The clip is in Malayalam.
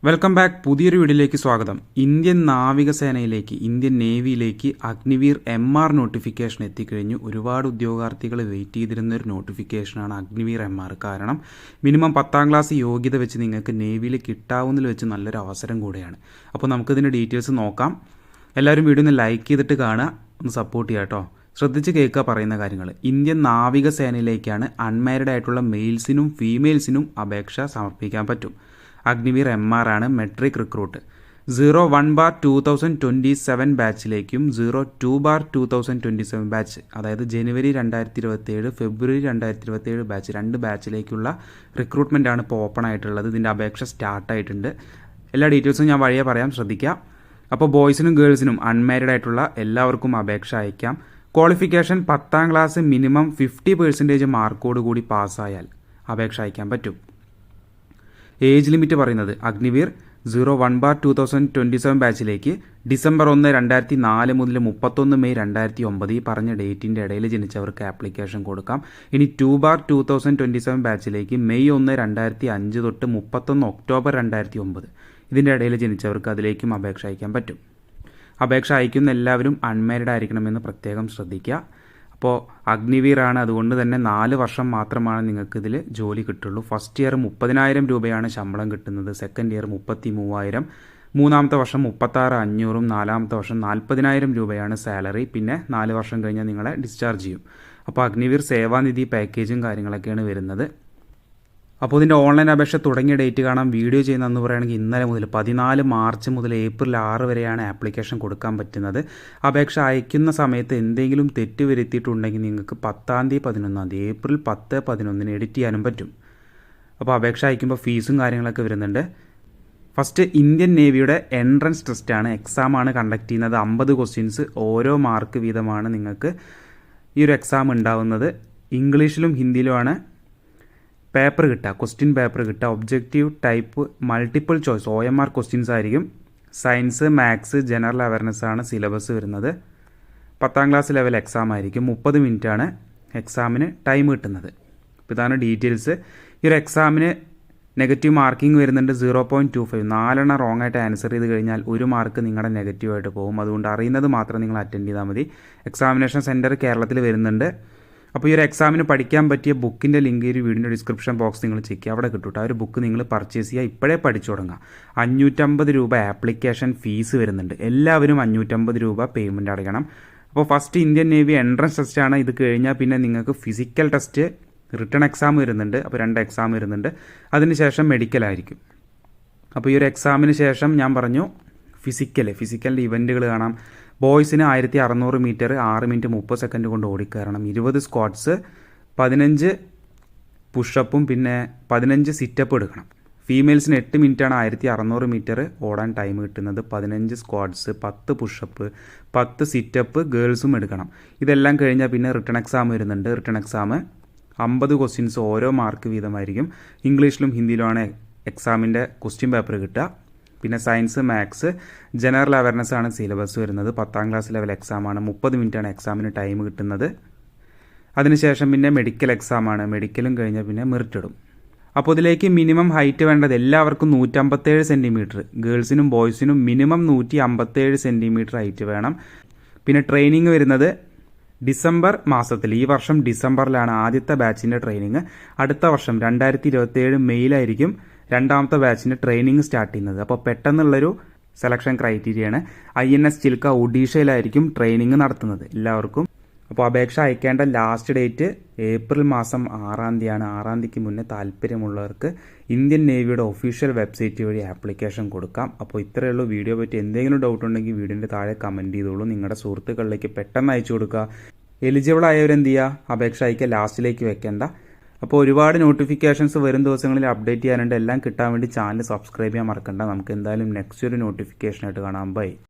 Welcome back. പുതിയൊരു വീഡിയോയിലേക്ക് സ്വാഗതം. ഇന്ത്യൻ നാവികസേനയിലേക്ക്, ഇന്ത്യൻ നേവിയിലേക്ക് അഗ്നിവീർ MR നോട്ടിഫിക്കേഷൻ എത്തിക്കഴിഞ്ഞു. ഒരുപാട് ഉദ്യോഗാർത്ഥികൾ വെയിറ്റ് ചെയ്തിരുന്ന ഒരു നോട്ടിഫിക്കേഷനാണ് അഗ്നിവീർ MR. കാരണം മിനിമം 10ാം ക്ലാസ് യോഗ്യത വെച്ച് നിങ്ങൾക്ക് നേവിയിൽ കിട്ടാവുന്നതിൽ വെച്ച് നല്ലൊരു അവസരം കൂടെയാണ്. അപ്പോൾ നമുക്കിതിൻ്റെ ഡീറ്റെയിൽസ് നോക്കാം. എല്ലാവരും വീഡിയോ ഒന്ന് ലൈക്ക് ചെയ്തിട്ട് കാണുക, ഒന്ന് സപ്പോർട്ട് ചെയ്യുക കേട്ടോ. ശ്രദ്ധിച്ച് കേൾക്കുക പറയുന്ന കാര്യങ്ങൾ. ഇന്ത്യൻ നാവികസേനയിലേക്കാണ് അൺമാരിഡ് ആയിട്ടുള്ള മെയിൽസിനും ഫീമെയിൽസിനും അപേക്ഷ സമർപ്പിക്കാൻ പറ്റും. അഗ്നിവീർ MR ആണ് മെട്രിക് റിക്രൂട്ട്. 01/2027 ബാച്ചിലേക്കും 02/2027 ബാച്ച്, അതായത് ജനുവരി 2027 ഫെബ്രുവരി 2027 ബാച്ച്, 2 ബാച്ചിലേക്കുള്ള റിക്രൂട്ട്മെൻ്റ് ആണ് ഇപ്പോൾ ഓപ്പൺ ആയിട്ടുള്ളത്. ഇതിൻ്റെ അപേക്ഷ സ്റ്റാർട്ടായിട്ടുണ്ട്. എല്ലാ ഡീറ്റെയിൽസും ഞാൻ വഴിയെ പറയാം, ശ്രദ്ധിക്കാം. അപ്പോൾ ബോയ്സിനും ഗേൾസിനും അൺമാരിഡ് ആയിട്ടുള്ള എല്ലാവർക്കും അപേക്ഷ അയക്കാം. ക്വാളിഫിക്കേഷൻ 10ാം ക്ലാസ് മിനിമം 50% മാർക്കോട് കൂടി പാസ്സായാൽ അപേക്ഷ അയക്കാൻ പറ്റും. ഏജ് ലിമിറ്റ് പറയുന്നത് അഗ്നിവീർ 01/2027 ബാച്ചിലേക്ക് ഡിസംബർ 1, 2004 മുതൽ 31 മെയ് 2009 ഈ പറഞ്ഞ ഡേറ്റിൻ്റെ ഇടയിൽ ജനിച്ചവർക്ക് ആപ്ലിക്കേഷൻ കൊടുക്കാം. ഇനി 2/2027 ബാച്ചിലേക്ക് മെയ് 1, 2005 തൊട്ട് 31 ഒക്ടോബർ 2009 ഇതിൻ്റെ ഇടയിൽ ജനിച്ചവർക്ക് അതിലേക്കും അപേക്ഷ അയക്കാൻ പറ്റും. അപേക്ഷ അയക്കുന്ന എല്ലാവരും അൺമാരിഡ് ആയിരിക്കണമെന്ന് പ്രത്യേകം ശ്രദ്ധിക്കുക. അപ്പോൾ അഗ്നിവീറാണ്, അതുകൊണ്ട് തന്നെ 4 വർഷം മാത്രമാണ് നിങ്ങൾക്ക് ഇതിൽ ജോലി കിട്ടുള്ളൂ. ഫസ്റ്റ് ഇയർ 30,000 രൂപയാണ് ശമ്പളം കിട്ടുന്നത്. സെക്കൻഡ് ഇയർ 33,000, മൂന്നാമത്തെ വർഷം 36,500, നാലാമത്തെ വർഷം 40,000 രൂപയാണ് സാലറി. പിന്നെ 4 വർഷം കഴിഞ്ഞാൽ നിങ്ങളെ ഡിസ്ചാർജ് ചെയ്യും. അപ്പോൾ അഗ്നിവീർ സേവാനിധി പാക്കേജും കാര്യങ്ങളൊക്കെയാണ് വരുന്നത്. അപ്പോൾ ഇതിൻ്റെ ഓൺലൈൻ അപേക്ഷ തുടങ്ങിയ ഡേറ്റ് കാണാം. വീഡിയോ ചെയ്യുന്നതെന്ന് പറയുകയാണെങ്കിൽ ഇന്നലെ മുതൽ 14 മാർച്ച് മുതൽ ഏപ്രിൽ 6 വരെയാണ് ആപ്ലിക്കേഷൻ കൊടുക്കാൻ പറ്റുന്നത്. അപേക്ഷ അയക്കുന്ന സമയത്ത് എന്തെങ്കിലും തെറ്റ് വരുത്തിയിട്ടുണ്ടെങ്കിൽ നിങ്ങൾക്ക് 10ാം തീയതി 11ാം തീയതി ഏപ്രിൽ 10, 11 എഡിറ്റ് ചെയ്യാനും പറ്റും. അപ്പോൾ അപേക്ഷ അയക്കുമ്പോൾ ഫീസും കാര്യങ്ങളൊക്കെ വരുന്നുണ്ട്. ഫസ്റ്റ് ഇന്ത്യൻ നേവിയുടെ എൻട്രൻസ് ടെസ്റ്റാണ്, എക്സാമാണ് കണ്ടക്ട് ചെയ്യുന്നത്. 50 ക്വസ്റ്റ്യൻസ്, ഓരോ മാർക്ക് വീതമാണ് നിങ്ങൾക്ക് ഈ ഒരു എക്സാം ഉണ്ടാവുന്നത്. ഇംഗ്ലീഷിലും ഹിന്ദിയിലുമാണ് പേപ്പർ കിട്ടുക, ക്വസ്റ്റ്യൻ പേപ്പർ കിട്ടുക. Objective type multiple choice OMR questions ആയിരിക്കും. സയൻസ്, മാത്സ്, ജനറൽ അവയർനെസ് ആണ് സിലബസ് വരുന്നത്. 10ാം ക്ലാസ് ലെവൽ എക്സാം ആയിരിക്കും. 30 മിനിറ്റാണ് എക്സാമിന് ടൈം കിട്ടുന്നത്. അപ്പോൾ ഇതാണ് ഡീറ്റെയിൽസ്. ഈ ഒരു എക്സാമിന് നെഗറ്റീവ് മാർക്കിംഗ് വരുന്നുണ്ട് 0.25. 4 റോങ് ആയിട്ട് ആൻസർ ചെയ്ത് കഴിഞ്ഞാൽ 1 മാർക്ക് നിങ്ങളുടെ നെഗറ്റീവായിട്ട് പോകും. അതുകൊണ്ട് അറിയുന്നത് മാത്രം നിങ്ങൾ അറ്റൻഡ് ചെയ്താൽ മതി. എക്സാമിനേഷൻ സെൻറ്റർ കേരളത്തിൽ വരുന്നുണ്ട്. അപ്പോൾ ഈ ഒരു എക്സാമിന് പഠിക്കാൻ പറ്റിയ ബുക്കിൻ്റെ ലിങ്ക് ഒരു വീഡിയോയുടെ ഡിസ്ക്രിപ്ഷൻ ബോക്സ് നിങ്ങൾ ചെക്ക് ചെയ്യുക, അവിടെ കിട്ടും. ആ ഒരു ബുക്ക് നിങ്ങൾ പർച്ചേസ് ചെയ്യുക, ഇപ്പോഴേ പഠിച്ചു തുടങ്ങുക. 550 രൂപ ആപ്ലിക്കേഷൻ ഫീസ് വരുന്നുണ്ട്. എല്ലാവരും 550 രൂപ പേയ്മെൻറ്റ് അടയ്ക്കണം. അപ്പോൾ ഫസ്റ്റ് ഇന്ത്യൻ നേവി എൻട്രൻസ് ടെസ്റ്റാണ്. ഇത് കഴിഞ്ഞാൽ പിന്നെ നിങ്ങൾക്ക് ഫിസിക്കൽ ടെസ്റ്റ്, റിട്ടൺ എക്സാം വരുന്നുണ്ട്. അപ്പോൾ 2 എക്സാം വരുന്നുണ്ട്. അതിനുശേഷം മെഡിക്കലായിരിക്കും. അപ്പോൾ ഈ ഒരു എക്സാമിന് ശേഷം ഞാൻ പറഞ്ഞു ഫിസിക്കലിൻ്റെ ഇവൻറ്റുകൾ കാണാം. ബോയ്സിന് 1600 മീറ്റർ 6 മിനിറ്റ് 30 സെക്കൻഡ് കൊണ്ട് ഓടിക്കയറണം. 20 സ്ക്വാട്സ്, 15 പുഷപ്പും പിന്നെ 15 സിറ്റപ്പ് എടുക്കണം. ഫീമെയിൽസിന് 8 മിനിറ്റാണ് 1600 മീറ്റർ ഓടാൻ ടൈം കിട്ടുന്നത്. 15 സ്ക്വാട്സ്, 10 പുഷപ്പ്, 10 സിറ്റപ്പ് ഗേൾസും എടുക്കണം. ഇതെല്ലാം കഴിഞ്ഞാൽ പിന്നെ റിട്ടൺ എക്സാം വരുന്നുണ്ട്. റിട്ടൺ എക്സാം 50 ക്വസ്റ്റ്യൻസ്, ഓരോ മാർക്ക് വീതമായിരിക്കും. ഇംഗ്ലീഷിലും ഹിന്ദിയിലുമാണ് എക്സാമിൻ്റെ ക്വസ്റ്റ്യൻ പേപ്പർ കിട്ടുക. പിന്നെ സയൻസ്, മാത്സ്, ജനറൽ അവയർനെസ് ആണ് സിലബസ് വരുന്നത്. 10ാം ക്ലാസ് ലെവൽ എക്സാമാണ്. 30 മിനിറ്റാണ് എക്സാമിന് ടൈം കിട്ടുന്നത്. അതിനുശേഷം പിന്നെ മെഡിക്കൽ എക്സാമാണ്. മെഡിക്കലും കഴിഞ്ഞാൽ പിന്നെ മെറിറ്റ് ഇടും. അപ്പോൾ ഇതിലേക്ക് മിനിമം ഹൈറ്റ് വേണ്ടത് എല്ലാവർക്കും 157 സെൻറ്റിമീറ്റർ, ഗേൾസിനും ബോയ്സിനും മിനിമം 157 സെൻറ്റിമീറ്റർ ഹൈറ്റ് വേണം. പിന്നെ ട്രെയിനിങ് വരുന്നത് ഡിസംബർ മാസത്തിൽ, ഈ വർഷം ഡിസംബറിലാണ് ആദ്യത്തെ ബാച്ചിൻ്റെ ട്രെയിനിങ്. അടുത്ത വർഷം 2027 മെയ്യിലായിരിക്കും രണ്ടാമത്തെ ബാച്ചിൻ്റെ ട്രെയിനിങ് സ്റ്റാർട്ട് ചെയ്യുന്നത്. അപ്പോൾ പെട്ടെന്നുള്ളൊരു സെലക്ഷൻ ക്രൈറ്റീരിയയാണ്. INS ചിൽക്ക ഒഡീഷയിലായിരിക്കും ട്രെയിനിങ് നടത്തുന്നത് എല്ലാവർക്കും. അപ്പോൾ അപേക്ഷ അയക്കേണ്ട ലാസ്റ്റ് ഡേറ്റ് ഏപ്രിൽ മാസം 6ാം തീയതിയാണ്. 6ാം തീയതിക്ക് മുന്നേ താല്പര്യമുള്ളവർക്ക് ഇന്ത്യൻ നേവിയുടെ ഒഫീഷ്യൽ വെബ്സൈറ്റ് വഴി ആപ്ലിക്കേഷൻ കൊടുക്കാം. അപ്പോൾ ഇത്രയേ ഉള്ളൂ. വീഡിയോ പറ്റി എന്തെങ്കിലും ഡൗട്ട് ഉണ്ടെങ്കിൽ വീഡിയോൻ്റെ താഴെ കമൻറ്റ് ചെയ്തോളൂ. നിങ്ങളുടെ സുഹൃത്തുക്കളിലേക്ക് പെട്ടെന്ന് അയച്ചു കൊടുക്കുക. എലിജിബിൾ ആയവരെന്ത് ചെയ്യുക, അപേക്ഷ അയക്കുക, ലാസ്റ്റിലേക്ക് വെക്കേണ്ട. അപ്പോൾ ഒരുപാട് നോട്ടിഫിക്കേഷൻസ് വരും ദിവസങ്ങളിൽ അപ്ഡേറ്റ് ചെയ്യാനുണ്ട്. എല്ലാം കിട്ടാൻ വേണ്ടി ചാനൽ സബ്സ്ക്രൈബ് ചെയ്യാൻ മറക്കണ്ട. നമുക്ക് എന്തായാലും നെക്സ്റ്റ് ഒരു നോട്ടിഫിക്കേഷനായിട്ട് കാണാം. ബൈ.